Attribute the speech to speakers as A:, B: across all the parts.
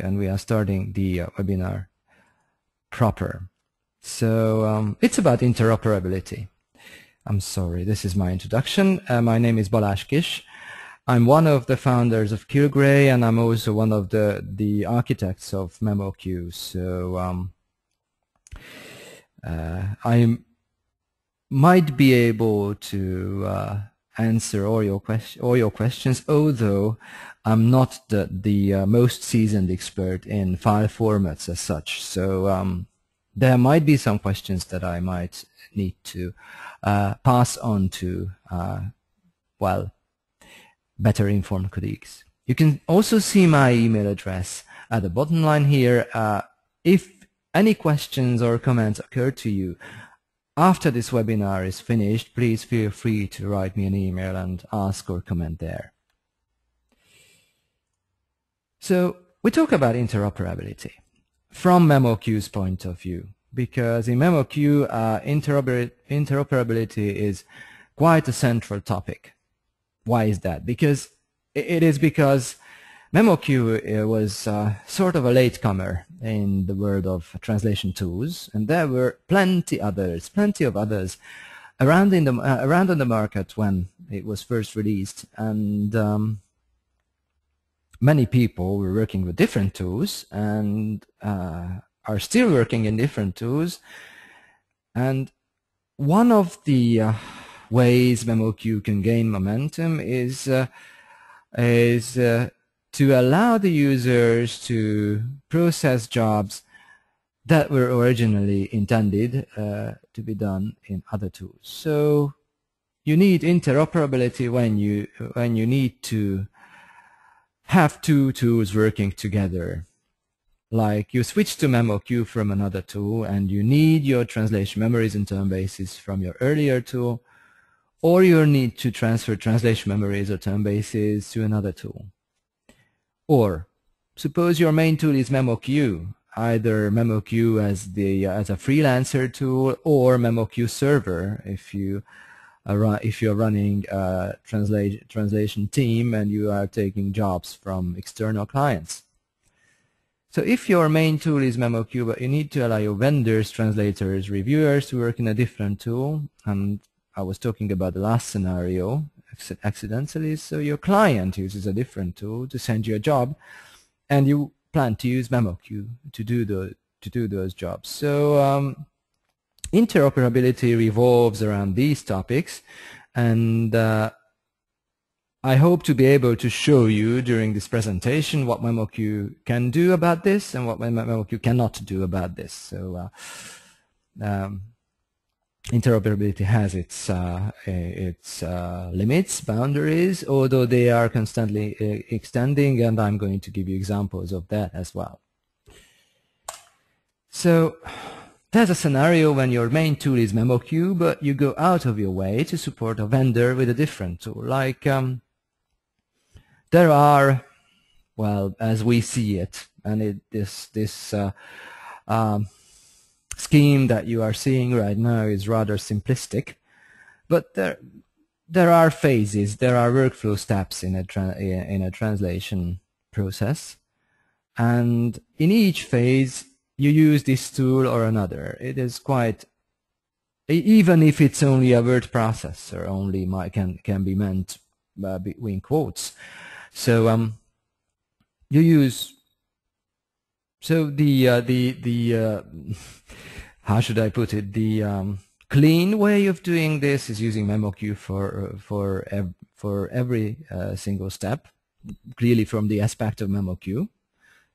A: and we are starting the webinar proper. So it's about interoperability. I'm sorry, this is my introduction. My name is Balázs Kiss. I'm one of the founders of Kilgrey, and I'm also one of the architects of MemoQ. So I might be able to answer all your questions, although I'm not the most seasoned expert in file formats as such. So there might be some questions that I might need to pass on to well, better informed colleagues. You can also see my email address at the bottom line here. If any questions or comments occur to you after this webinar is finished, please feel free to write me an email and ask or comment there. So we talk about interoperability from MemoQ's point of view, because in MemoQ, interoperability is quite a central topic. Why is that? Because because MemoQ was sort of a latecomer in the world of translation tools, and there were plenty of others around in the market when it was first released, and many people were working with different tools and are still working in different tools. And one of the ways MemoQ can gain momentum is to allow the users to process jobs that were originally intended to be done in other tools. So you need interoperability when you need to have two tools working together. Like you switch to MemoQ from another tool and you need your translation memories and term bases from your earlier tool, or you need to transfer translation memories or term bases to another tool. Or suppose your main tool is MemoQ, either MemoQ as a freelancer tool or MemoQ server if you're running a translation team and you are taking jobs from external clients. So if your main tool is MemoQ, but you need to allow your vendors, translators, reviewers to work in a different tool, and I was talking about the last scenario accidentally, so your client uses a different tool to send you a job, and you plan to use MemoQ to do those jobs. So interoperability revolves around these topics, and I hope to be able to show you during this presentation what MemoQ can do about this and what MemoQ cannot do about this. So interoperability has its limits, boundaries, although they are constantly extending, and I'm going to give you examples of that as well. So there's a scenario when your main tool is MemoQ, but you go out of your way to support a vendor with a different tool. Like there are, well, as we see it, and this scheme that you are seeing right now is rather simplistic, but there are phases, there are workflow steps in a translation process, and in each phase you use this tool or another. It is quite, even if it's only a word processor, only can be meant between quotes. So you use, so the how should I put it? The clean way of doing this is using MemoQ for every single step, clearly from the aspect of MemoQ.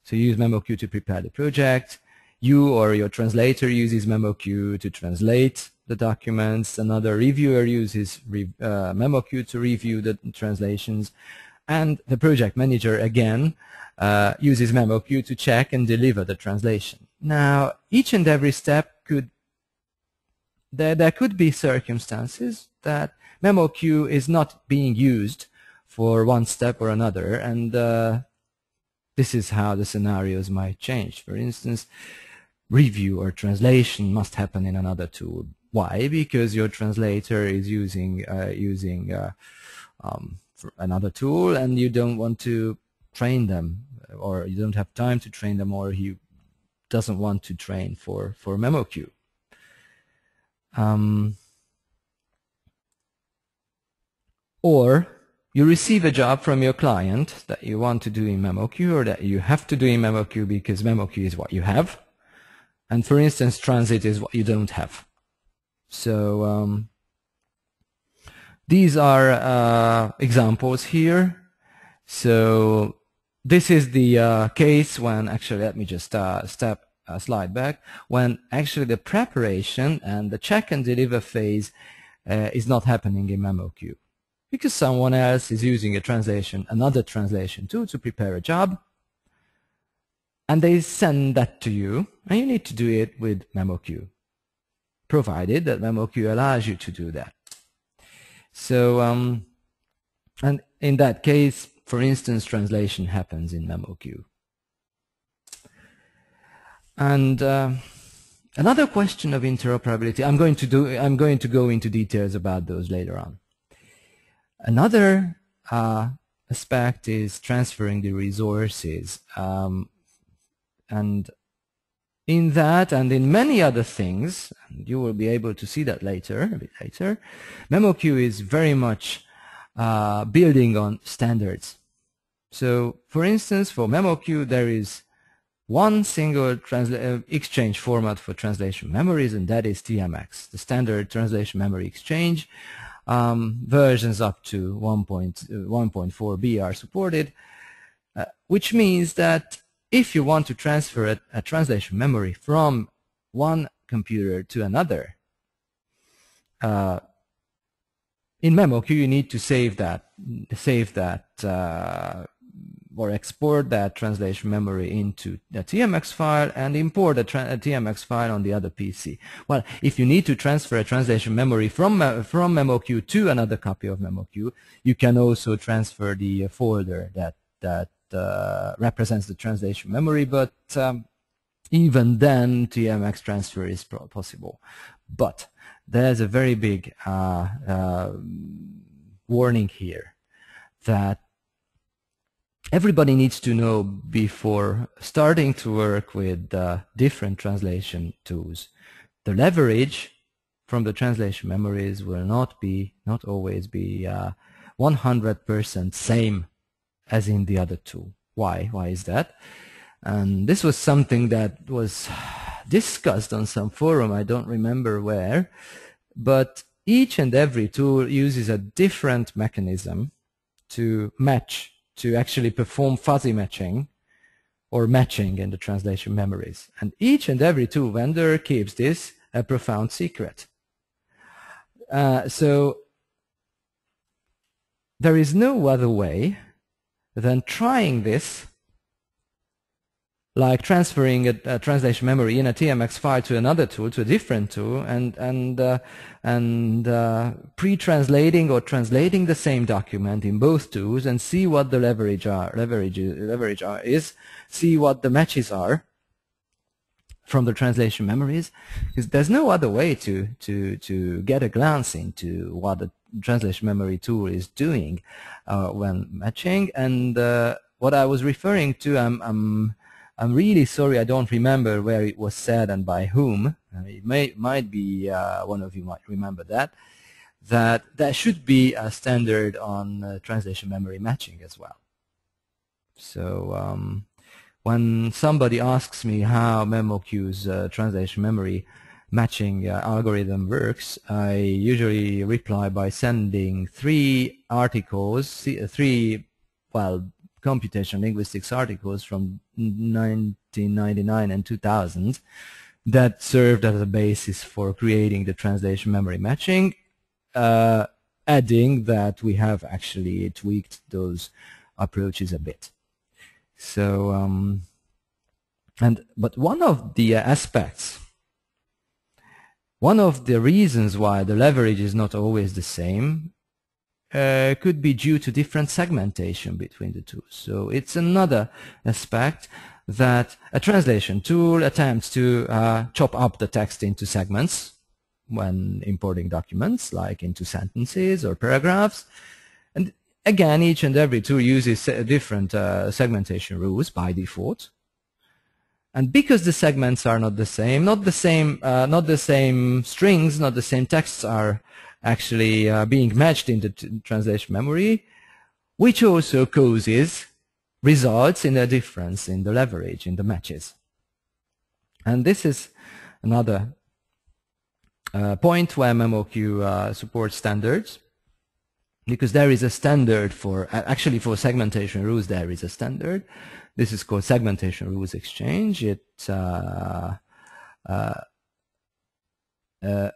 A: So you use MemoQ to prepare the project. You or your translator uses MemoQ to translate the documents. Another reviewer uses MemoQ to review the translations. And the project manager, again, uses MemoQ to check and deliver the translation. Now, each and every step there could be circumstances that MemoQ is not being used for one step or another, and this is how the scenarios might change. For instance, review or translation must happen in another tool. Why? Because your translator is using another tool, and you don't want to train them or you don't have time to train them, or he doesn't want to train for MemoQ. Or you receive a job from your client that you want to do in MemoQ, or that you have to do in MemoQ because MemoQ is what you have. And for instance, transit is what you don't have. So these are examples here. So this is the case when actually, let me just slide back, when actually the preparation and the check and deliver phase is not happening in MemoQ, because someone else is using another translation tool to prepare a job, and they send that to you, and you need to do it with MemoQ, provided that MemoQ allows you to do that. So, and in that case, for instance, translation happens in MemoQ. And another question of interoperability, I'm going to go into details about those later on. Another aspect is transferring the resources, and in that and in many other things, and you will be able to see that a bit later, MemoQ is very much building on standards. So, for instance, for MemoQ, there is one single exchange format for translation memories, and that is TMX, the standard translation memory exchange. Versions up to 1.4b are supported, which means that if you want to transfer a translation memory from one computer to another, in MemoQ you need to save that or export that translation memory into the TMX file and import a TMX file on the other PC. Well, if you need to transfer a translation memory from MemoQ to another copy of MemoQ, you can also transfer the folder that represents the translation memory, but even then TMX transfer is possible. But there's a very big warning here that everybody needs to know before starting to work with different translation tools. The leverage from the translation memories will not always be 100% same as in the other tool. Why? Why is that? And this was something that was discussed on some forum, I don't remember where, but each and every tool uses a different mechanism to match, to actually perform fuzzy matching or matching in the translation memories. And each and every tool vendor keeps this a profound secret. So there is no other way than trying this, like transferring a translation memory in a TMX file to another tool, to a different tool, and pre-translating or translating the same document in both tools and see what the leverage is, see what the matches are from the translation memories, because there's no other way to get a glance into what the translation memory tool is doing when matching. And what I was referring to, I'm really sorry, I don't remember where it was said and by whom. It might be one of you might remember that there should be a standard on translation memory matching as well. So when somebody asks me how MemoQ's translation memory matching algorithm works, I usually reply by sending three articles, computation linguistics articles from 1999 and 2000 that served as a basis for creating the translation memory matching, adding that we have actually tweaked those approaches a bit. So, but one of the aspects, one of the reasons why the leverage is not always the same could be due to different segmentation between the two. So it's another aspect that a translation tool attempts to chop up the text into segments when importing documents, like into sentences or paragraphs. And Again, each and every tool uses different segmentation rules by default. And because the segments are not the same, not the same strings, not the same texts are actually being matched in the translation memory, which also results in a difference in the leverage, in the matches. And this is another point where MemoQ supports standards, because there is a standard for, actually for segmentation rules there is a standard. This is called segmentation rules exchange. It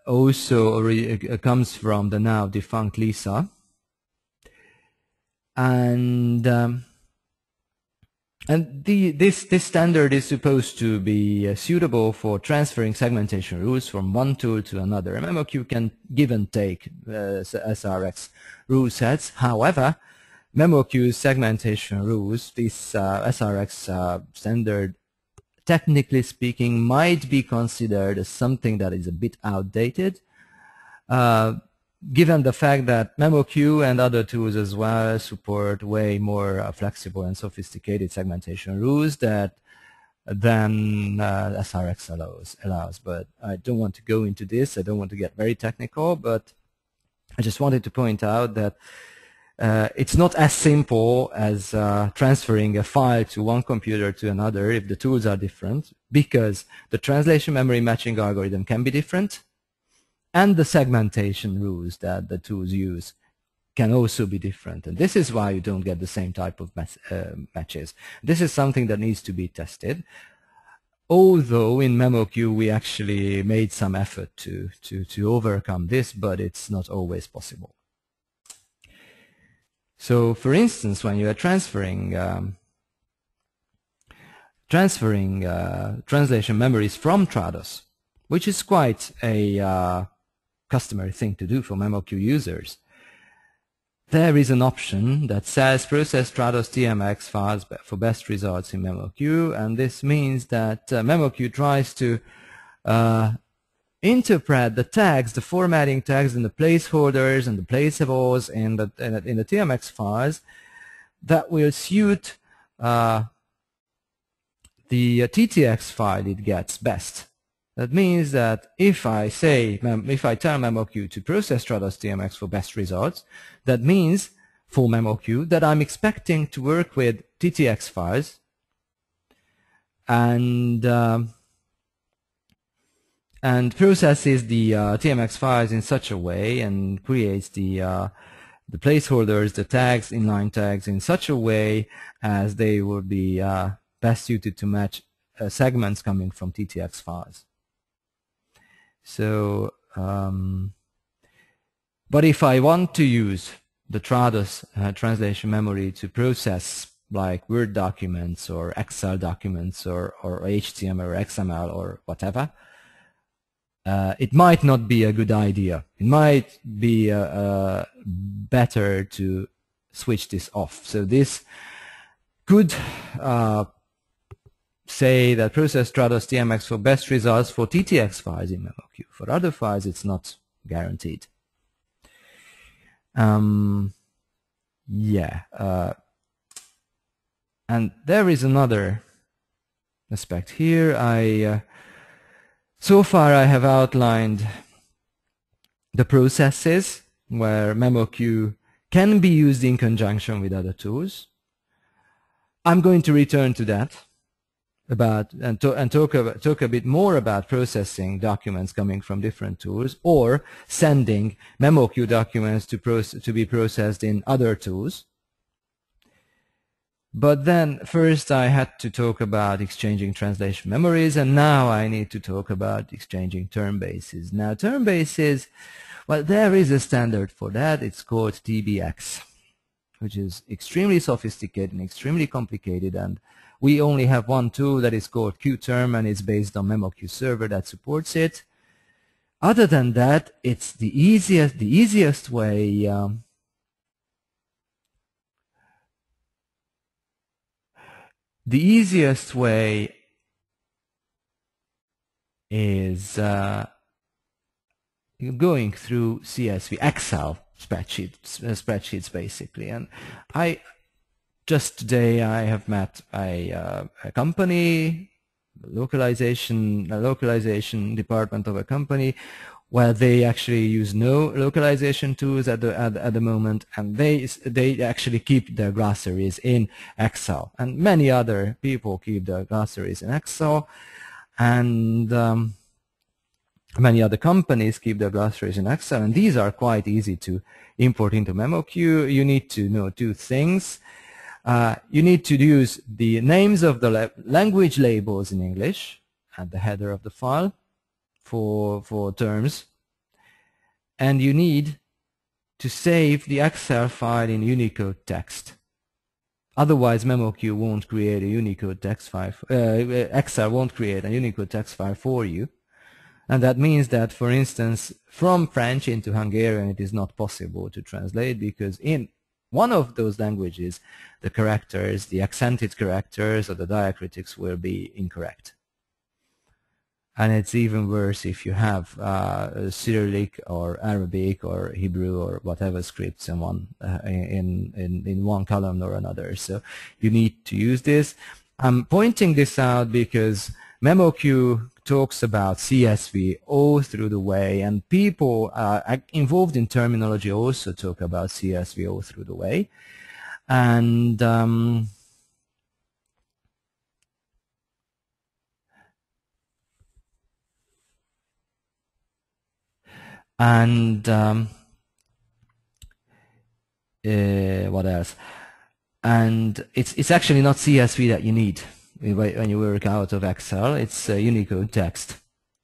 A: also comes from the now defunct Lisa. And this standard is supposed to be suitable for transferring segmentation rules from one tool to another. MemoQ can give and take SRX rule sets. However, MemoQ's segmentation rules, this SRX standard, technically speaking, might be considered as something that is a bit outdated, given the fact that MemoQ and other tools as well support way more flexible and sophisticated segmentation rules than SRX allows. But I don't want to go into this. I don't want to get very technical, but I just wanted to point out that it's not as simple as transferring a file to one computer to another if the tools are different, because the translation memory matching algorithm can be different, and the segmentation rules that the tools use can also be different. And this is why you don't get the same type of matches. This is something that needs to be tested. Although in MemoQ we actually made some effort to overcome this, but it's not always possible. So, for instance, when you are transferring translation memories from Trados, which is quite a customary thing to do for MemoQ users, there is an option that says process Trados TMX files for best results in MemoQ, and this means that MemoQ tries to interpret the tags, the formatting tags and the placeholders and the placeables in the TMX files that will suit the TTX file it gets best. That means that if I tell MemoQ to process Trados TMX for best results, that means for MemoQ that I'm expecting to work with TTX files and processes the TMX files in such a way and creates the placeholders, the tags, inline tags in such a way as they would be best suited to match segments coming from TTX files. So, but if I want to use the Trados translation memory to process like Word documents or Excel documents or HTML or XML or whatever, it might not be a good idea. It might be better to switch this off. So this could say that process Trados TMX for best results for TTX files in MemoQ. For other files, it's not guaranteed. And there is another aspect here. So far I have outlined the processes where MemoQ can be used in conjunction with other tools. I'm going to return to that and talk a bit more about processing documents coming from different tools or sending MemoQ documents to be processed in other tools. But then first I had to talk about exchanging translation memories, and now I need to talk about exchanging term bases. Now term bases, well, there is a standard for that. It's called TBX, which is extremely sophisticated and extremely complicated, and we only have one tool that is called QTerm, and it's based on MemoQ server that supports it. Other than that, it's the easiest way is going through CSV, Excel. spreadsheets basically. And just today I have met a company, localization department of a company, where they actually use no localization tools at the moment, and they actually keep their glossaries in Excel, and many other people keep their glossaries in Excel, and many other companies keep their glossaries in Excel, and these are quite easy to import into MemoQ. You need to know two things. You need to use the names of the language labels in English at the header of the file for terms, and you need to save the Excel file in Unicode text. Otherwise, MemoQ won't create a Unicode text file. Excel won't create a Unicode text file for you, and that means that, for instance, from French into Hungarian, it is not possible to translate, because in one of those languages, the characters, the accented characters or the diacritics will be incorrect. And it's even worse if you have Cyrillic or Arabic or Hebrew or whatever scripts in one column or another. So you need to use this. I'm pointing this out because MemoQ talks about CSV all through the way, and people involved in terminology also talk about CSV all through the way. And what else? And it's actually not CSV that you need when you work out of Excel. It's Unicode text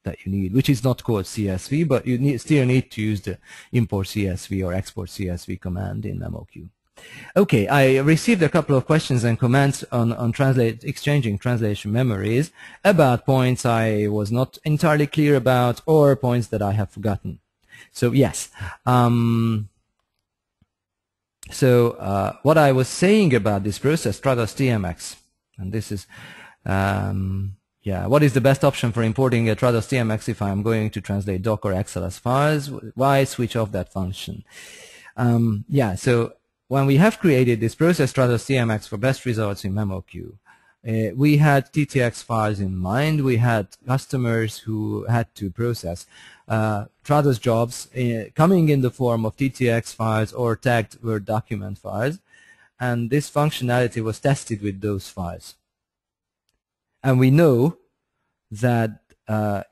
A: that you need, which is not called CSV, but you still need to use the import CSV or export CSV command in MemoQ. Okay, I received a couple of questions and comments on exchanging translation memories about points I was not entirely clear about, or points that I have forgotten. So yes, what I was saying about this process, Trados TMX, and this is, what is the best option for importing a Trados TMX if I'm going to translate doc or XLS files? Why switch off that function? So when we have created this process, Trados TMX, for best results in MemoQ, we had TTX files in mind. We had customers who had to process Trados jobs coming in the form of TTX files or tagged Word document files, and this functionality was tested with those files. And we know that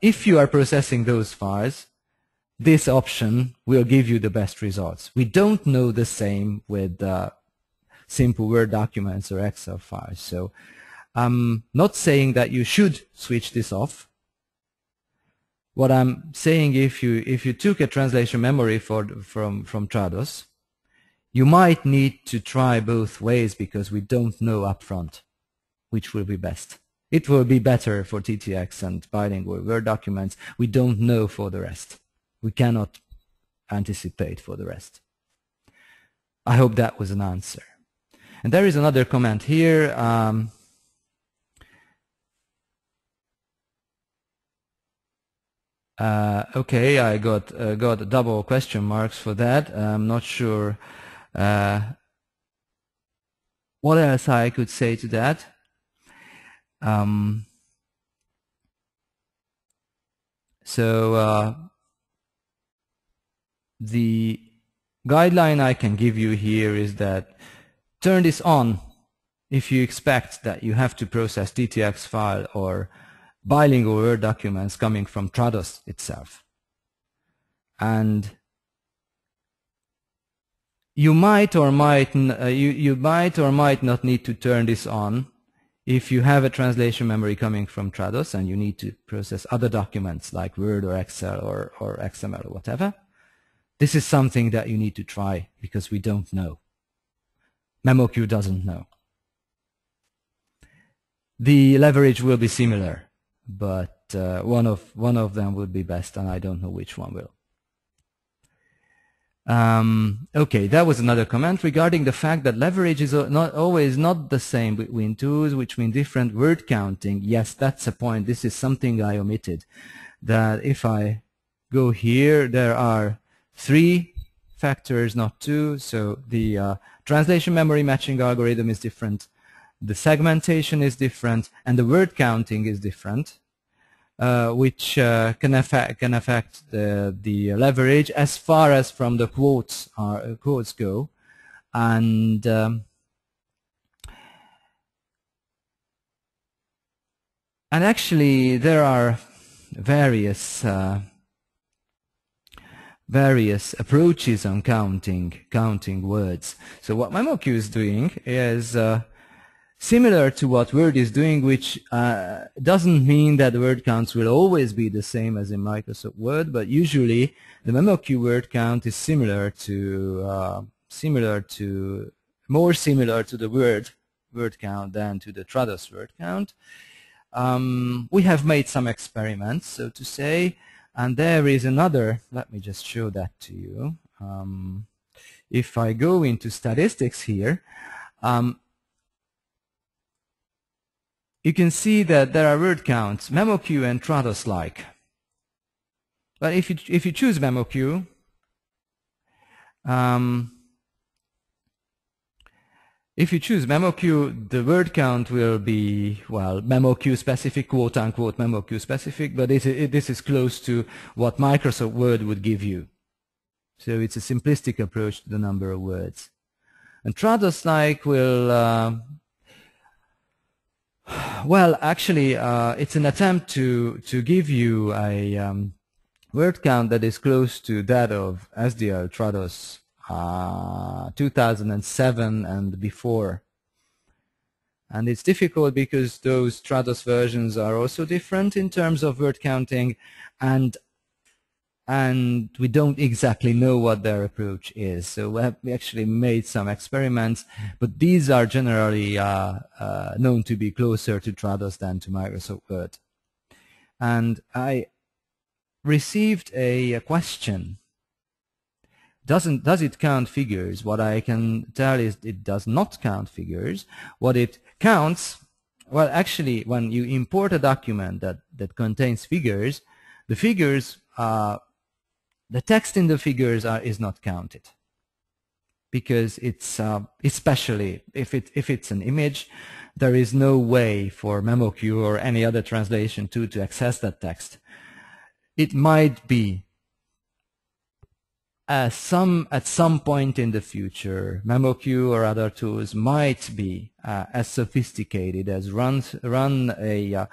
A: if you are processing those files, this option will give you the best results. We don't know the same with simple Word documents or Excel files. So I'm not saying that you should switch this off. What I'm saying, if you took a translation memory from Trados, you might need to try both ways, because we don't know upfront which will be best. It will be better for TTX and bilingual Word documents. We don't know for the rest. We cannot anticipate for the rest. I hope that was an answer. And there is another comment here. Okay, I got double question marks for that. I'm not sure what else I could say to that. The guideline I can give you here is that turn this on if you expect that you have to process TTX file or bilingual Word documents coming from Trados itself. And you might or might not need to turn this on if you have a translation memory coming from Trados and you need to process other documents like Word or Excel or XML or whatever. This is something that you need to try, because we don't know. MemoQ doesn't know. The leverage will be similar, but one of them would be best, and I don't know which one will. Okay, that was another comment regarding the fact that leverage is not always not the same between tools, which mean different word counting. Yes, that's a point. This is something I omitted. That if I go here, there are three factors, not 2. So the translation memory matching algorithm is different, the segmentation is different, and the word counting is different, which can affect the leverage as far as from the quotes go, and actually there are various approaches on counting words. So what MemoQ is doing is similar to what Word is doing, which doesn't mean that the word counts will always be the same as in Microsoft Word, but usually the MemoQ word count is more similar to the word count than to the Trados word count. We have made some experiments, so to say, and there is another. Let me just show that to you. If I go into statistics here, you can see that there are word counts, MemoQ and Trados-like. But if you choose MemoQ, the word count will be, well, MemoQ specific, quote unquote MemoQ specific, but this is close to what Microsoft Word would give you. So it's a simplistic approach to the number of words. And Trados-like will, well, actually, it's an attempt to give you a word count that is close to that of SDL Trados 2007 and before. And it's difficult because those Trados versions are also different in terms of word counting, and we don't exactly know what their approach is. So we actually made some experiments, but these are generally known to be closer to Trados than to Microsoft Word. And I received a question. Does it count figures? What I can tell is it does not count figures. What it counts, well, actually, when you import a document that contains figures, the figures, the text in the figures is not counted, because it's especially if it's an image, there is no way for MemoQ or any other translation tool to access that text. It might be at some point in the future, MemoQ or other tools might be as sophisticated as run a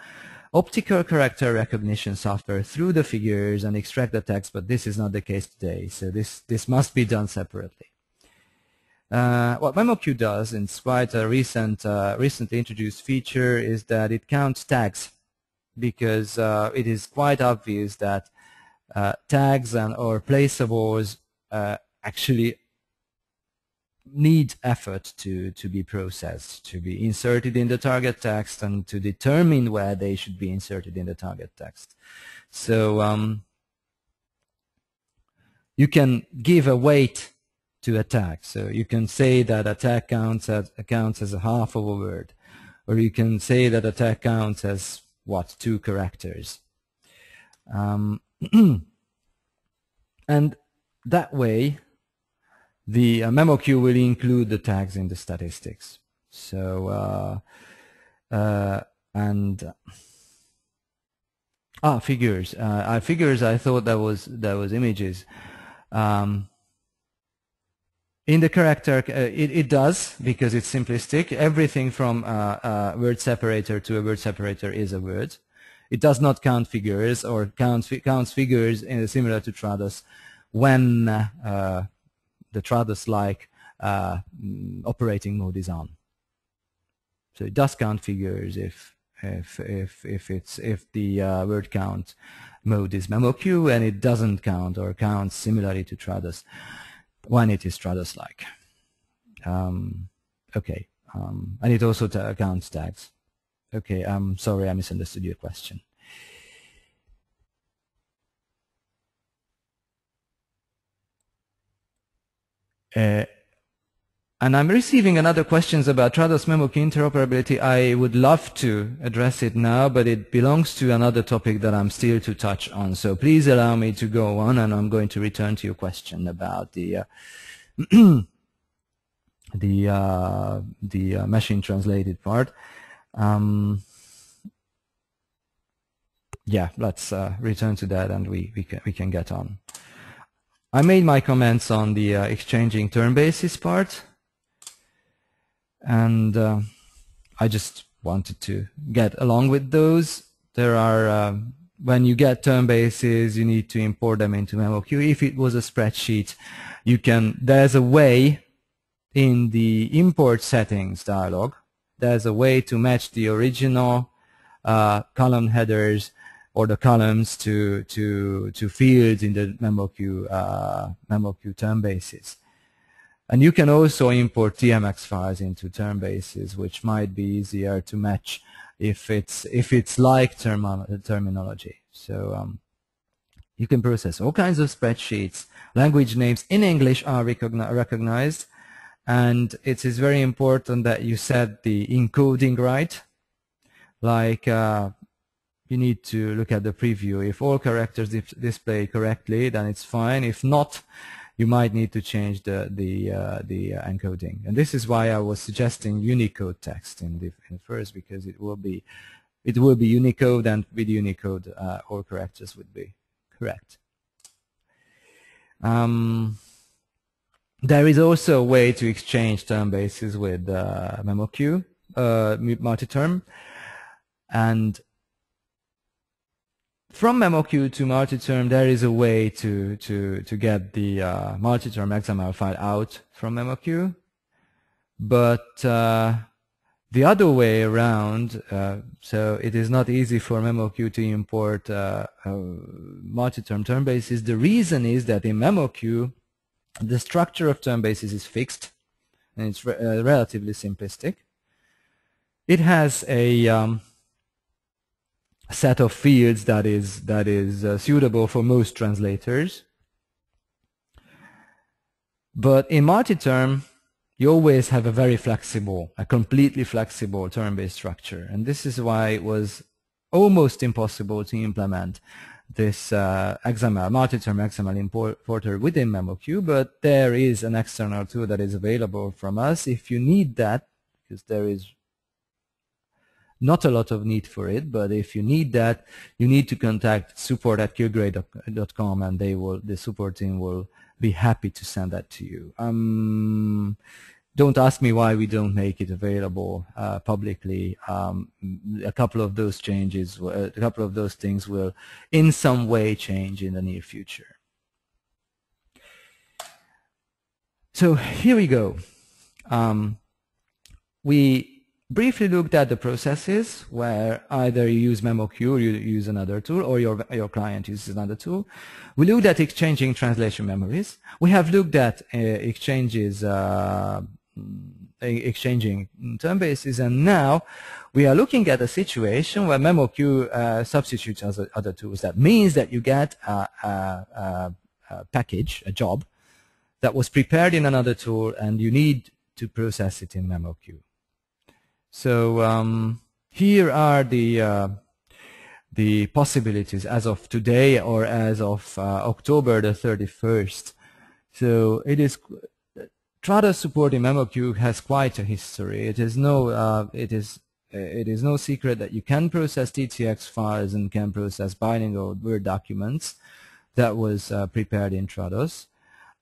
A: optical character recognition software through the figures and extract the text, but this is not the case today. So this must be done separately. What MemoQ does, and it's quite a recently introduced feature, is that it counts tags, because it is quite obvious that tags or placeables actually need effort to be processed, to be inserted in the target text, and to determine where they should be inserted in the target text. So you can give a weight to a tag. So you can say that a tag counts as a half of a word, or you can say that a tag counts as, what, 2 characters. And that way, the MemoQ will include the tags in the statistics. So figures. Figures. I thought that was images. In the character, it does, because it's simplistic. Everything from a word separator to a word separator is a word. It does not count figures, or counts figures similar to Trados when the Trados-like operating mode is on. So it does count figures if the word count mode is MemoQ, and it doesn't count or counts similarly to Trados when it is Trados-like. Okay, and it also counts tags. Okay, I'm sorry, I misunderstood your question. And I'm receiving another questions about Trados MemoQ interoperability. I would love to address it now, but it belongs to another topic that I'm still to touch on. So please allow me to go on, and I'm going to return to your question about the machine translated part. Yeah, let's return to that, and we can get on. I made my comments on the exchanging term basis part. And I just wanted to get along with those. There are, when you get term bases, you need to import them into MemoQ. If it was a spreadsheet, you can, there's a way in the import settings dialog, there's a way to match the original column headers or the columns to fields in the MemoQ term bases. And you can also import TMX files into term bases, which might be easier to match if it's like terminology. So you can process all kinds of spreadsheets. Language names in English are recognized, and it is very important that you set the encoding right. Like you need to look at the preview. If all characters display correctly, then it's fine. If not, you might need to change the encoding, and this is why I was suggesting Unicode text in first, because it will be Unicode, and with Unicode all characters would be correct. There is also a way to exchange term bases with MemoQ multi-term, and from MemoQ to multi-term, there is a way to get the multi-term XML file out from MemoQ, but the other way around, so it is not easy for MemoQ to import multi-term term bases. The reason is that in MemoQ, the structure of term bases is fixed, and it's relatively simplistic. It has a set of fields that is suitable for most translators. But in multi-term, you always have a very flexible, a completely flexible term-based structure. And this is why it was almost impossible to implement this XML, multi-term XML importer within MemoQ, but there is an external tool that is available from us if you need that, because there is not a lot of need for it, but if you need that, you need to contact support@killgrade.com, and the support team will be happy to send that to you. Don't ask me why we don't make it available publicly. A couple of those changes, a couple of those things will in some way change in the near future. So here we go. We briefly looked at the processes where either you use MemoQ or you use another tool, or your client uses another tool. We looked at exchanging translation memories. We have looked at exchanging term bases, and now we are looking at a situation where MemoQ substitutes other tools. That means that you get a package, a job, that was prepared in another tool, and you need to process it in MemoQ. So here are the possibilities as of today, or as of October the 31st. So it is Trados support in MemoQ has quite a history. It is no secret that you can process TTX files and can process bilingual Word documents that was prepared in Trados.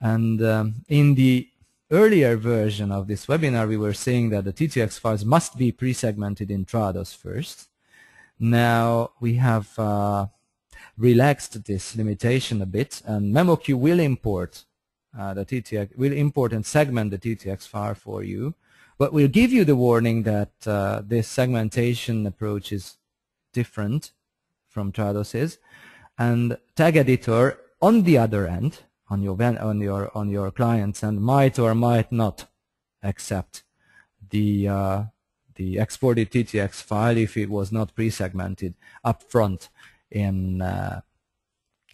A: And in the earlier version of this webinar, we were saying that the TTX files must be pre-segmented in Trados first. Now we have relaxed this limitation a bit, and MemoQ will import and segment the TTX file for you, but we'll give you the warning that this segmentation approach is different from Trados's, and Tag Editor on the other end, on your clients, and might or might not accept the exported TTX file if it was not pre-segmented up front in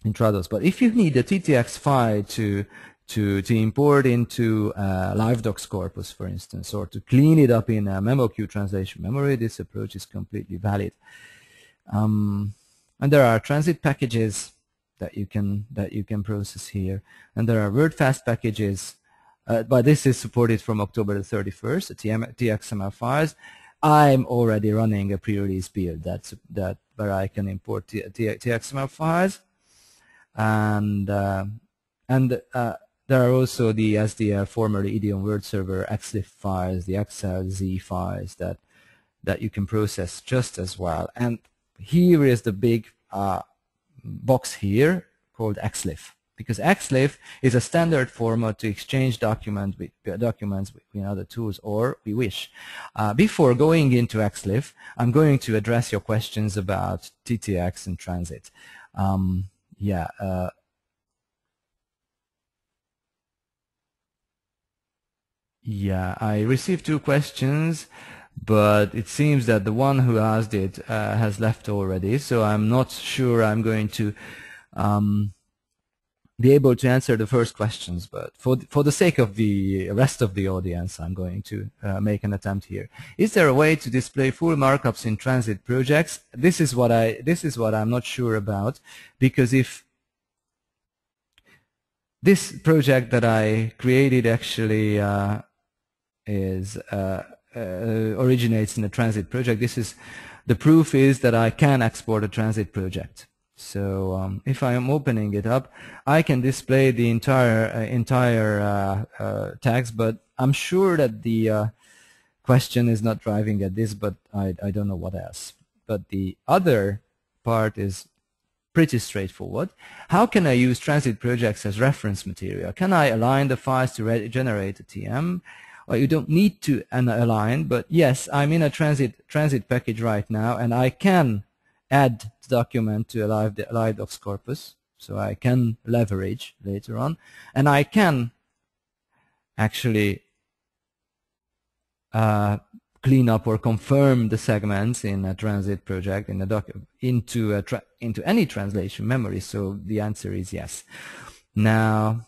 A: Trados. But if you need a TTX file to to import into LiveDocs corpus, for instance, or to clean it up in a MemoQ translation memory, this approach is completely valid. And there are transit packages that you can process here, and there are WordFast packages, but this is supported from October the 31st. The TXML files. I'm already running a pre-release build where I can import TXML files, and there are also the SDL, formerly Idiom Word Server, XLIF files, the XLZ files that you can process just as well. And here is the big box here called XLIF, because XLIF is a standard format to exchange documents between other tools, or we wish. Before going into XLIF, I'm going to address your questions about TTX and transit. I received 2 questions, but it seems that the one who asked it has left already, so I'm not sure I'm going to be able to answer the first questions, but for the sake of the rest of the audience, I'm going to make an attempt here. Is there a way to display full markups in transit projects? This is what I'm not sure about, because if this project that I created actually originates in a transit project, the proof is that I can export a transit project. So if I am opening it up, I can display the entire text, but I'm sure that the question is not driving at this, but I don't know what else. But the other part is pretty straightforward. How can I use transit projects as reference material? Can I align the files to generate a TM? Well, you don't need to align, but yes, I'm in a transit package right now, and I can add the document to a LiveDocs corpus, so I can leverage later on, and I can actually clean up or confirm the segments in a transit project into any translation memory. So the answer is yes. Now,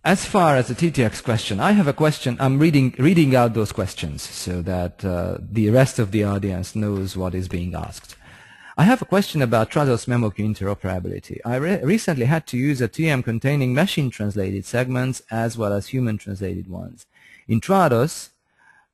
A: as far as the TTX question, I have a question. I'm reading out those questions so that the rest of the audience knows what is being asked. I have a question about Trados MemoQ interoperability. I recently had to use a TM containing machine-translated segments as well as human-translated ones. In Trados,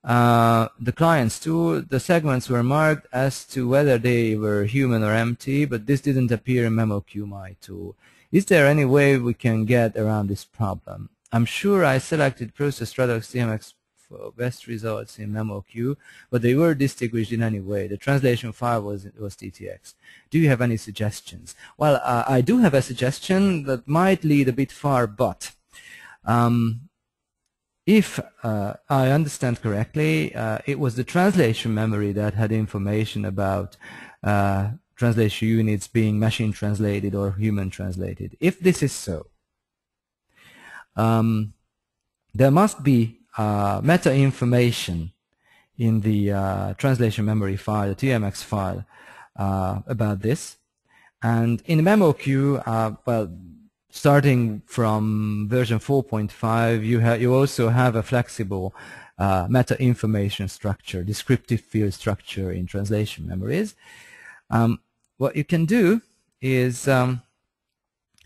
A: the client's tool, the segments were marked as to whether they were human or empty, but this didn't appear in MemoQ, my tool. Is there any way we can get around this problem? I'm sure I selected process Trados TMX for best results in MemoQ, but they were distinguished in any way. The translation file was TTX. Do you have any suggestions? Well, I do have a suggestion that might lead a bit far, but if I understand correctly, it was the translation memory that had information about translation units being machine translated or human translated. If this is so, there must be meta information in the translation memory file, the TMX file, about this. And in MemoQ, well, starting from version 4.5, you also have a flexible meta information structure, descriptive field structure in translation memories. What you can do is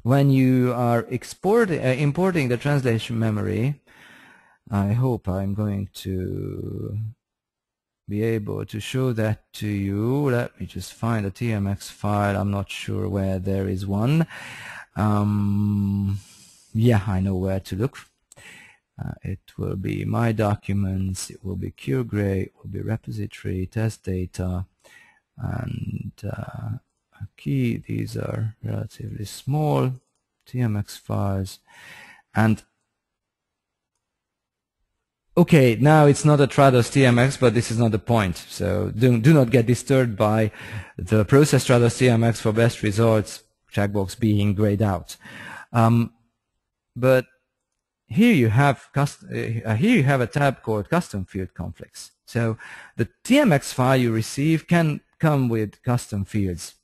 A: when you are importing the translation memory, I hope I'm going to be able to show that to you. Let me just find a TMX file. I'm not sure where there is one. Yeah, I know where to look. It will be My Documents, it will be QGray, it will be Repository, Test Data, and key. These are relatively small TMX files. And okay, now it's not a Trados TMX, but this is not the point. So do not get disturbed by the process Trados TMX for best results checkbox being grayed out. But here you have a tab called Custom Field Conflicts. So the TMX file you receive can come with custom fields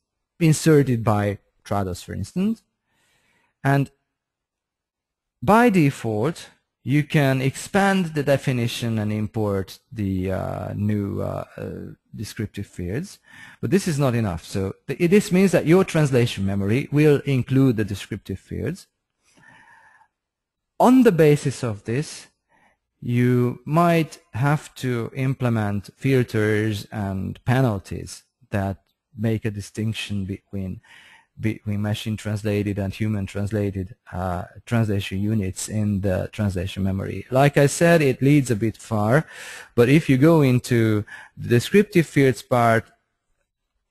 A: inserted by Trados, for instance. And by default, you can expand the definition and import the new descriptive fields, but this is not enough. So this means that your translation memory will include the descriptive fields. On the basis of this, you might have to implement filters and penalties that make a distinction between machine translated and human translated translation units in the translation memory. Like I said, it leads a bit far, but if you go into the descriptive fields part,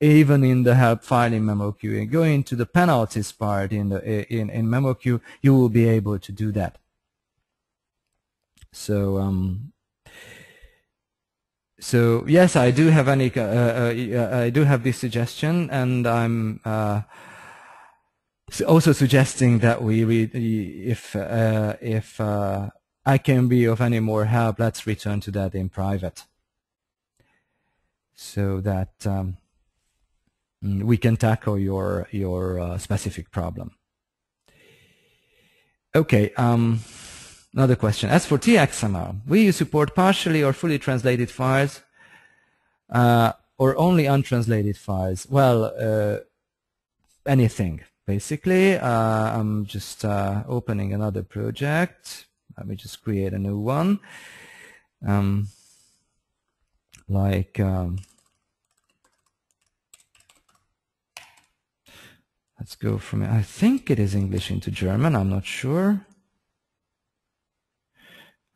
A: even in the help file in MemoQ, and go into the penalties part in MemoQ, you will be able to do that. So yes, I do have I do have this suggestion, and I'm also suggesting that we read. If I can be of any more help, let's return to that in private, so that we can tackle your specific problem. Okay. Another question. As for TXML, will you support partially or fully translated files or only untranslated files? Well, anything, basically. I'm just opening another project. Let me just create a new one. Let's go from, I think it is English into German, I'm not sure.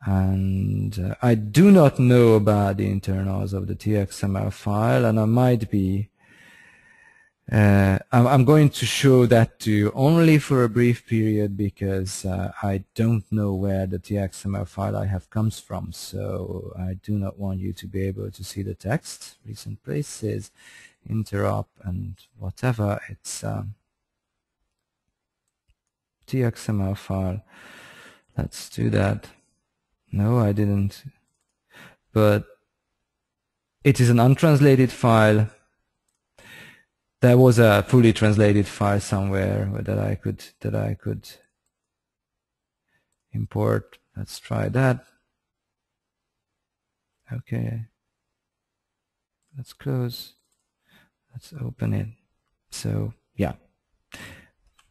A: And I do not know about the internals of the TXML file, and I might be I'm going to show that to you only for a brief period, because I don't know where the TXML file I have comes from, so I do not want you to be able to see the text. Recent places, interop, and whatever. It's TXML file. Let's do that. No, I didn't. But it is an untranslated file. There was a fully translated file somewhere that I could import. Let's try that. Okay. Let's close. Let's open it. So yeah,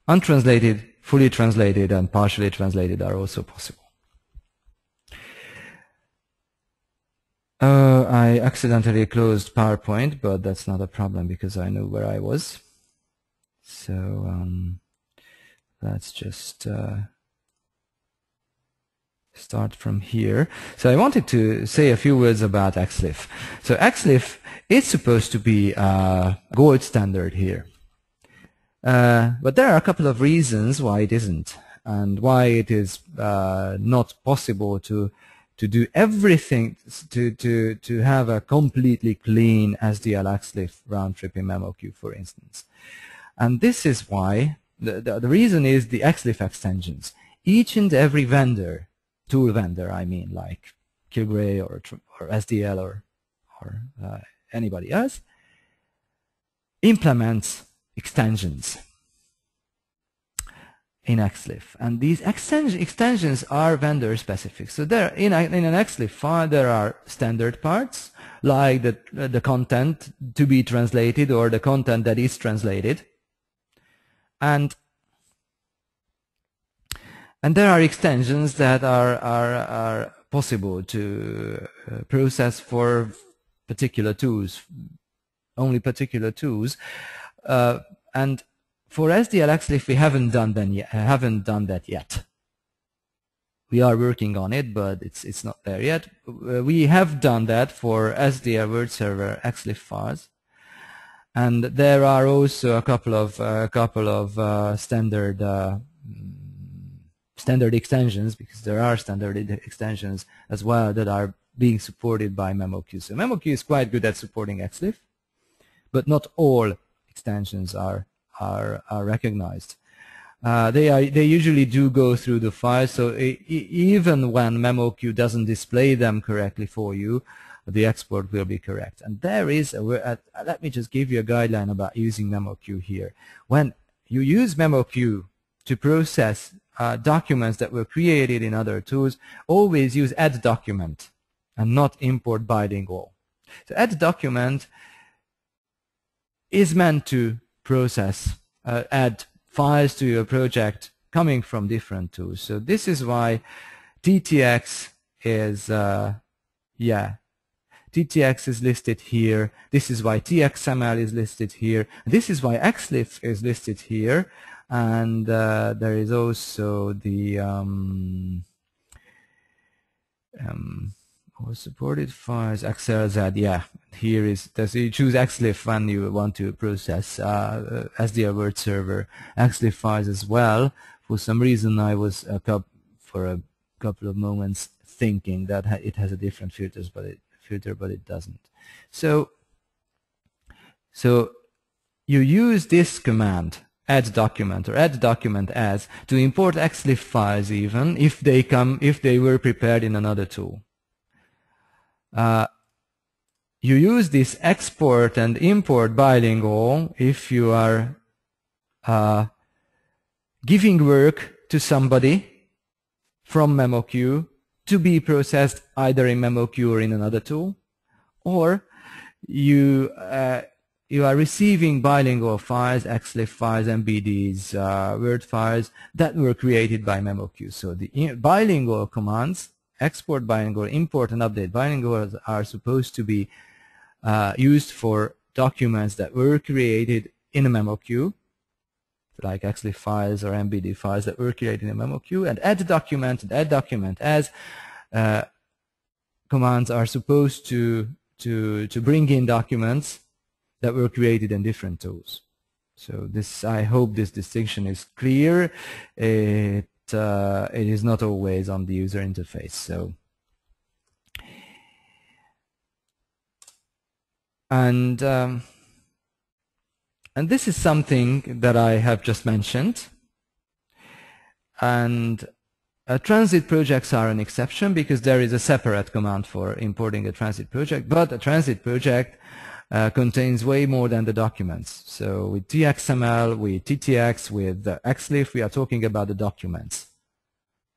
A: untranslated, fully translated, and partially translated are also possible. I accidentally closed PowerPoint, but that's not a problem because I know where I was. So let's just start from here. So I wanted to say a few words about XLIF. So XLIF is supposed to be gold standard here. But there are a couple of reasons why it isn't, and why it is not possible to do everything, to have a completely clean SDL XLIF round trip in MemoQ, for instance. And this is why, the reason is the XLIF extensions. Each and every vendor, tool vendor I mean, like Kilgray or SDL or anybody else, implements extensions in XLIF, and these extensions are vendor specific. So there, in an XLIF file, there are standard parts like the content to be translated or the content that is translated, and there are extensions that are possible to process for particular tools, only particular tools, and for SDL XLIF we haven't done that yet. We are working on it, but it's not there yet. We have done that for SDL Word Server XLIF files, and there are also a couple of standard extensions, because there are standard extensions as well that are being supported by MemoQ. So MemoQ is quite good at supporting XLIF, but not all extensions are recognized. They usually do go through the file, so even when MemoQ doesn't display them correctly for you, the export will be correct. And there is let me just give you a guideline about using MemoQ here. When you use MemoQ to process documents that were created in other tools, always use add document and not import bilingual. So add document is meant to process, add files to your project coming from different tools. So this is why TTX is, TTX is listed here. This is why TXML is listed here. This is why XLIF is listed here. And there is also the supported files, XLZ, yeah. Here is, you choose XLIF when you want to process SDL word server XLIF files as well. For some reason I was for a couple of moments thinking that it has a different filter, but it doesn't. So you use this command, add document or add document as, to import XLIF files even if they were prepared in another tool. You use this export and import bilingual if you are giving work to somebody from MemoQ to be processed either in MemoQ or in another tool, or you are receiving bilingual files, XLIF files, MBDs, Word files that were created by MemoQ. So the bilingual commands, export bilingual, import and update bilingual, are supposed to be used for documents that were created in a MemoQ, like XLIF files or MBD files that were created in MemoQ, and add document and add document as commands are supposed to bring in documents that were created in different tools. So this, I hope this distinction is clear. It is not always on the user interface. So, and this is something that I have just mentioned. And transit projects are an exception because there is a separate command for importing a transit project, but a transit project contains way more than the documents. So with TXML, with TTX, with XLIF, we are talking about the documents.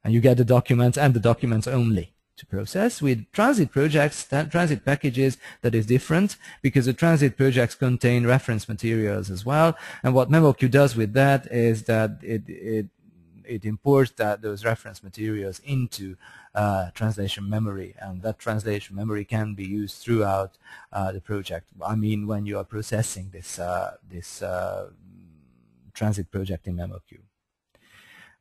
A: And you get the documents and the documents only to process. With transit projects, transit packages, that is different because the transit projects contain reference materials as well. And what MemoQ does with that is that it imports those reference materials into translation memory, and that translation memory can be used throughout the project. I mean, when you are processing this transit project in MemoQ.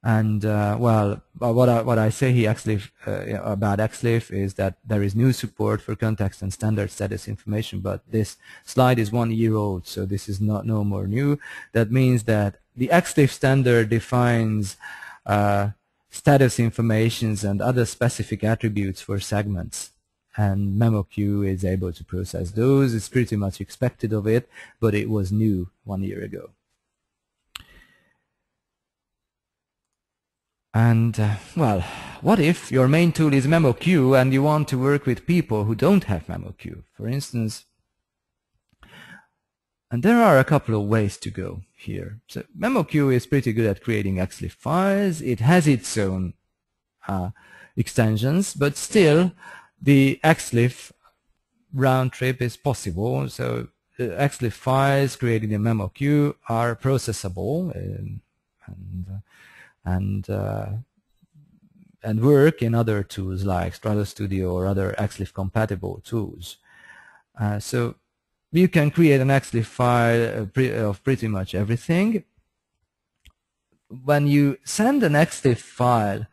A: And well, what I say here about XLIF is that there is new support for context and standard status information, but this slide is 1 year old, so this is no more new. That means that the XLIF standard defines status informations and other specific attributes for segments, and MemoQ is able to process those. It's pretty much expected of it, but it was new 1 year ago. And well, what if your main tool is MemoQ and you want to work with people who don't have MemoQ, for instance? And there are a couple of ways to go here. So MemoQ is pretty good at creating XLIF files. It has its own extensions, but still the XLIF round trip is possible. So XLIF files created in MemoQ are processable and work in other tools like Strata Studio or other XLIF compatible tools. So you can create an XLIF file of pretty much everything. When you send an XLIF file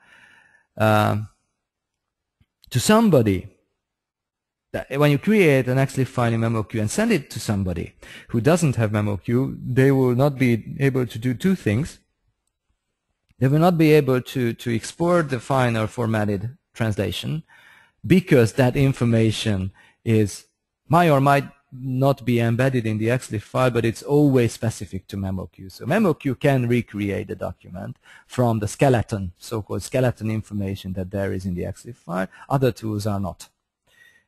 A: to somebody, when you create an XLIF file in MemoQ and send it to somebody who doesn't have MemoQ, they will not be able to do two things. They will not be able to export the final formatted translation because that information might or might not be embedded in the XLIF file, but it's always specific to MemoQ. So MemoQ can recreate the document from the skeleton, so-called skeleton information that there is in the XLIF file. Other tools are not.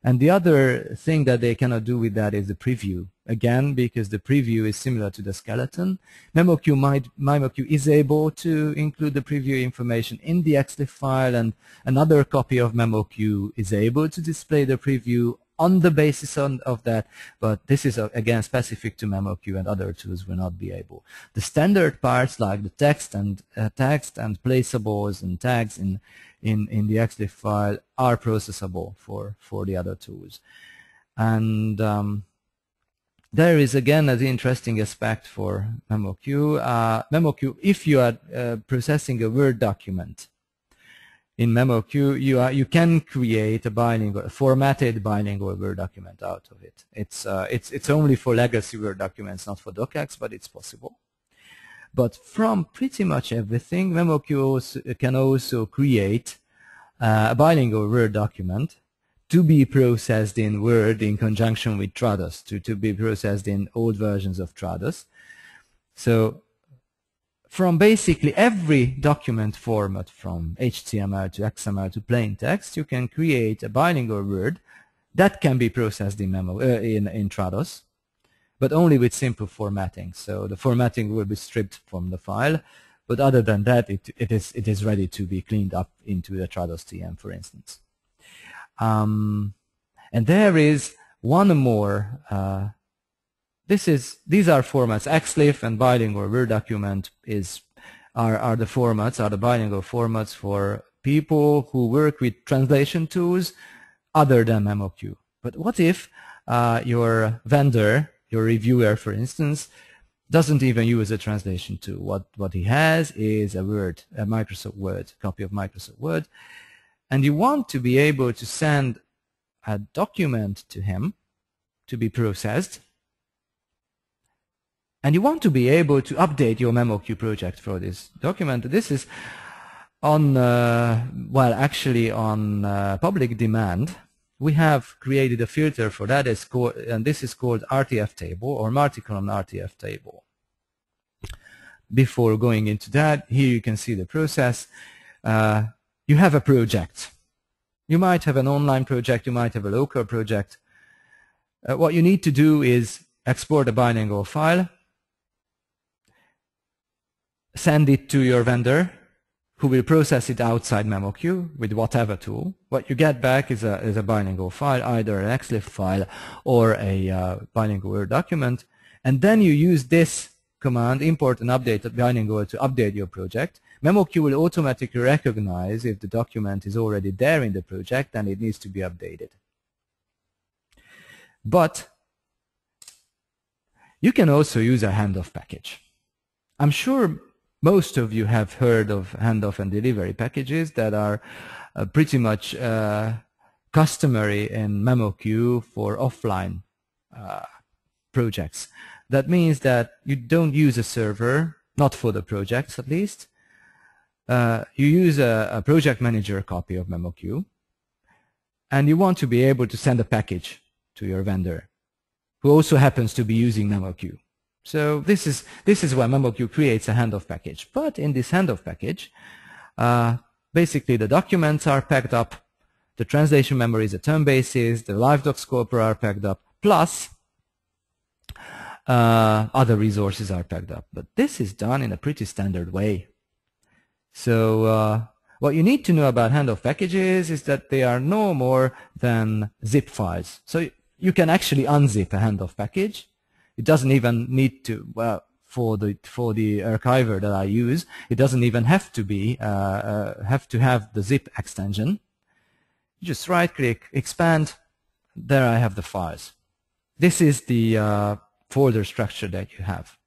A: And the other thing that they cannot do with that is the preview. Again, because the preview is similar to the skeleton, MemoQ is able to include the preview information in the XLIF file, and another copy of MemoQ is able to display the preview on the basis of that, but this is again specific to MemoQ, and other tools will not be able. The standard parts like the text and placeables and tags in the XLIF file are processable for the other tools. And there is again an interesting aspect for MemoQ. MemoQ, if you are processing a Word document in MemoQ, you can create a formatted bilingual Word document out of it. It's only for legacy Word documents, not for docx, but it's possible. But from pretty much everything, MemoQ can also create a bilingual Word document to be processed in Word in conjunction with Trados, to be processed in old versions of Trados. So from basically every document format, from HTML to XML to plain text, you can create a bilingual Word that can be processed in Trados, but only with simple formatting. So the formatting will be stripped from the file, but other than that, it is ready to be cleaned up into the Trados TM, for instance. And there is one more. These are formats. XLIF and bilingual Word document are the bilingual formats for people who work with translation tools other than MemoQ. But what if your vendor, your reviewer, for instance, doesn't even use a translation tool? What he has is a Microsoft Word, copy of Microsoft Word, and you want to be able to send a document to him to be processed, and you want to be able to update your MemoQ project for this document. This is on, actually on public demand. We have created a filter for that, and this is called RTF table, or multi-column RTF table. Before going into that, here you can see the process. You have a project. You might have an online project, you might have a local project. What you need to do is export a bilingual file, send it to your vendor, who will process it outside MemoQ with whatever tool. What you get back is a bilingual file, either an XLIF file or a bilingual Word document, and then you use this command, import and update bilingual, to update your project. MemoQ will automatically recognize if the document is already there in the project and it needs to be updated. But you can also use a handoff package. I'm sure most of you have heard of handoff and delivery packages that are pretty much customary in MemoQ for offline projects. That means that you don't use a server, not for the projects at least. You use a project manager copy of MemoQ, and you want to be able to send a package to your vendor, who also happens to be using MemoQ. So this is why MemoQ creates a handoff package. But in this handoff package, basically the documents are packed up, the translation memories, the term bases, the LiveDoc scoper are packed up, plus other resources are packed up. But this is done in a pretty standard way. So what you need to know about handoff packages is that they are no more than zip files. So you can actually unzip a handoff package. It doesn't even need to, well, for the archiver that I use, it doesn't even have to be have the zip extension. You just right-click, expand. There I have the files. This is the folder structure that you have.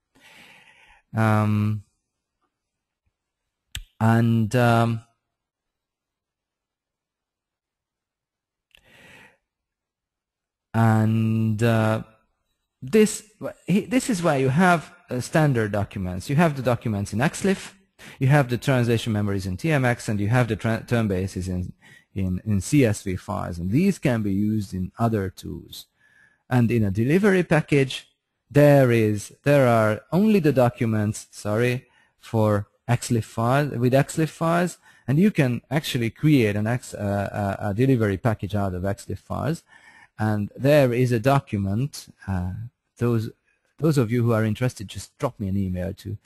A: This is where you have standard documents. You have the documents in XLIF, you have the translation memories in TMX, and you have the term bases in CSV files. And these can be used in other tools. And in a delivery package, there are only the documents, for XLIF files, with XLIF files, And you can actually create a delivery package out of XLIF files. And there is a document. Those of you who are interested, just drop me an email to,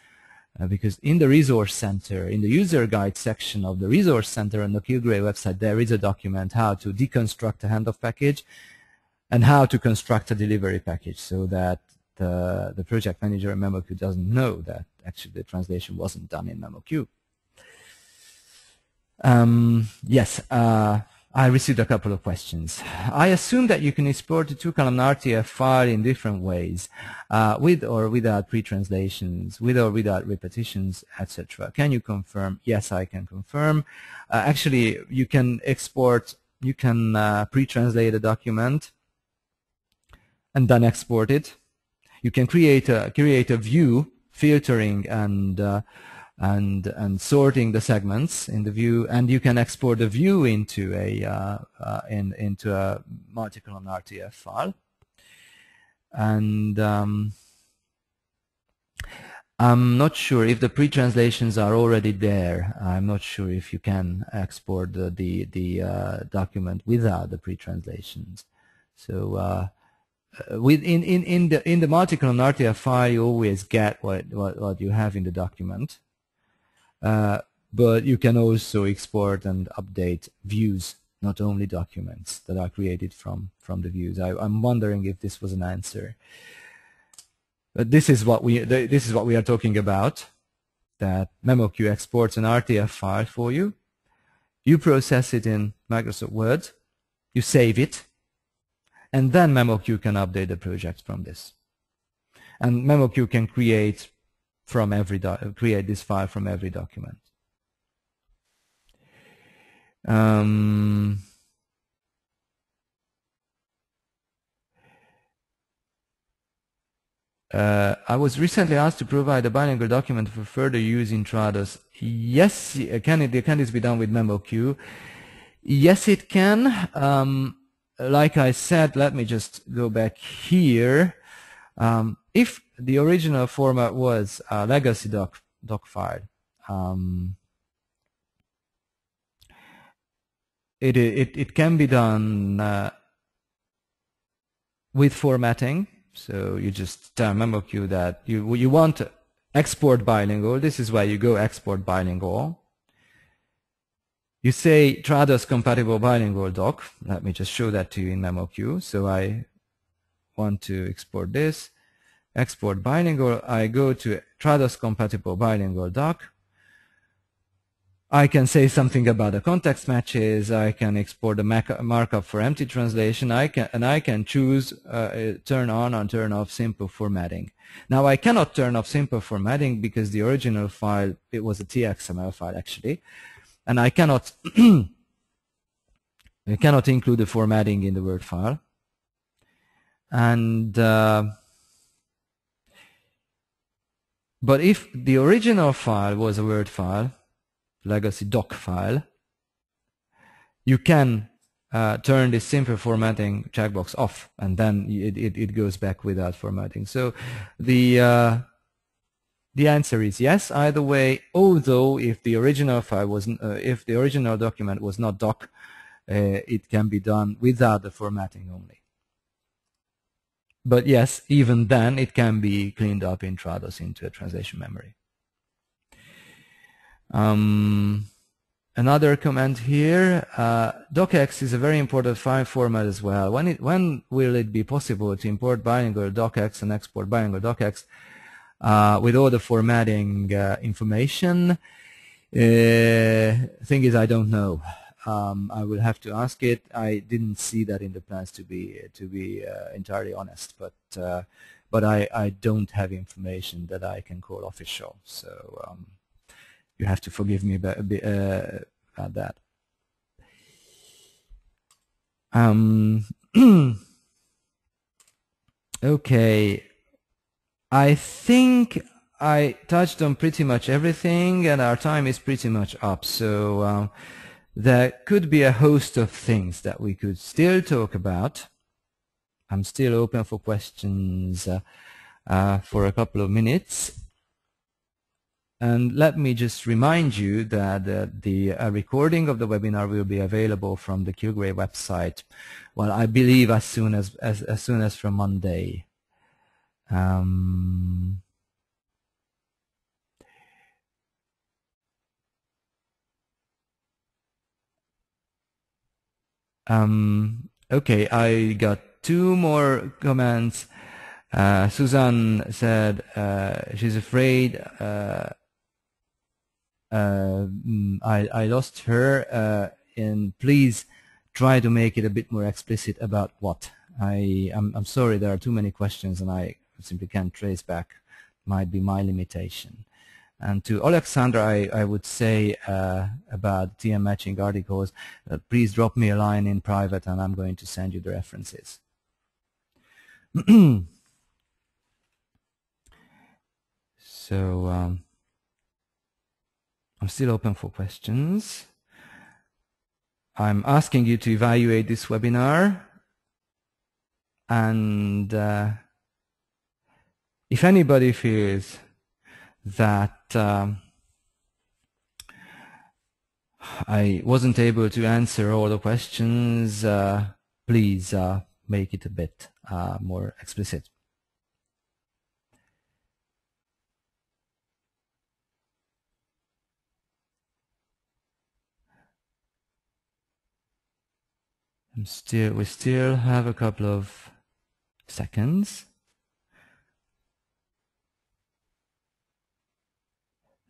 A: because in the Resource Center, in the user guide section of the Resource Center on the Kilgrave website, there is a document how to deconstruct a handoff package and how to construct a delivery package, so that the project manager in MemoQ doesn't know that actually the translation wasn't done in MemoQ. Yes, I received a couple of questions. I assume that you can export the two-column RTF file in different ways, with or without pre-translations, with or without repetitions, etc. Can you confirm? Yes, I can confirm. Actually, you can export, you can pre-translate a document and then export it. You can create a view, filtering and sorting the segments in the view, and you can export the view into a multi-column RTF file. And I'm not sure if the pre-translations are already there. I'm not sure if you can export the document without the pre-translations. So in the multi-column RTF file, you always get what you have in the document. But you can also export and update views, not only documents that are created from the views. I'm wondering if this was an answer. But this is what we are talking about. That MemoQ exports an RTF file for you. You process it in Microsoft Word. You save it, and then MemoQ can update the project from this. And MemoQ can create this file from every document. I was recently asked to provide a bilingual document for further use in Trados. Yes, can this be done with MemoQ? Yes, it can. Like I said, let me just go back here. If the original format was a legacy doc file, it can be done with formatting. So you just tell MemoQ that you want to export bilingual. This is where you go export bilingual. You say Trados compatible bilingual doc. Let me just show that to you in MemoQ. So I want to export this. Export bilingual. I go to Trados compatible bilingual doc. I can say something about the context matches. I can export the markup for empty translation. I can choose turn on and turn off simple formatting. Now I cannot turn off simple formatting because the original file, it was a TXML file actually, and I cannot include the formatting in the Word file. And but if the original file was a Word file, legacy doc file, you can turn this simple formatting checkbox off, and then it goes back without formatting. So the answer is yes either way. Although if the original file was if the original document was not doc, it can be done without the formatting only. But yes, even then it can be cleaned up in Trados into a translation memory. Another comment here, docx is a very important file format as well. When will it be possible to import bilingual docx and export bilingual docx with all the formatting information? Thing is, I don't know. I will have to ask it. I didn't see that in the plans, to be entirely honest, but I don't have information that I can call official. So you have to forgive me about that. Okay, I think I touched on pretty much everything, and our time is pretty much up. So there could be a host of things that we could still talk about. I'm still open for questions for a couple of minutes. And let me just remind you that the recording of the webinar will be available from the Kilgrave website. Well, I believe as soon as from Monday. Okay, I got two more comments. Susan said she's afraid I lost her, and please try to make it a bit more explicit about what. I'm sorry, there are too many questions and I simply can't trace back. Might be my limitation. And to Alexandra, I would say about TM matching articles, please drop me a line in private and I'm going to send you the references. So I'm still open for questions. I'm asking you to evaluate this webinar, and if anybody feels that I wasn't able to answer all the questions, please make it a bit more explicit. We still have a couple of seconds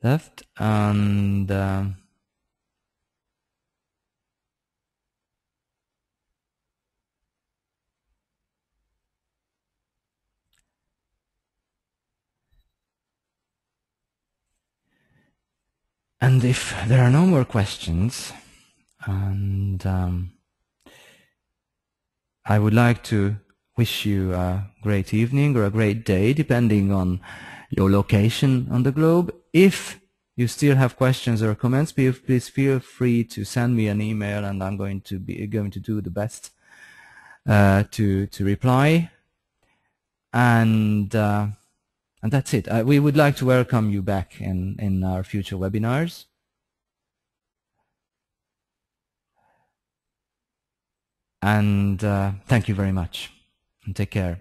A: left, and if there are no more questions, and I would like to wish you a great evening or a great day, depending on your location on the globe. If you still have questions or comments, please feel free to send me an email, and I'm going to do the best to reply. And that's it. We would like to welcome you back in our future webinars. And thank you very much, and take care.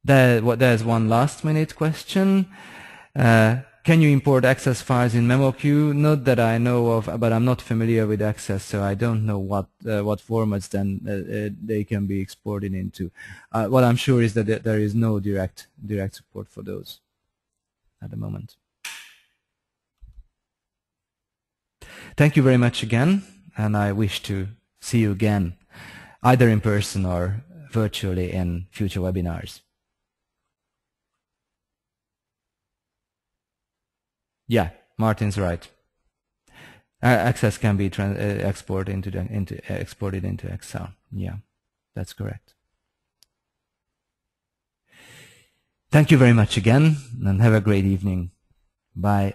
A: There's one last minute question. Can you import Access files in MemoQ? Not that I know of, but I'm not familiar with Access, so I don't know what formats then they can be exported into. What I'm sure is that there is no direct support for those at the moment. Thank you very much again, and I wish to see you again, either in person or virtually in future webinars. Yeah, Martin's right. Access can be exported into Excel. Yeah, that's correct. Thank you very much again, and have a great evening. Bye.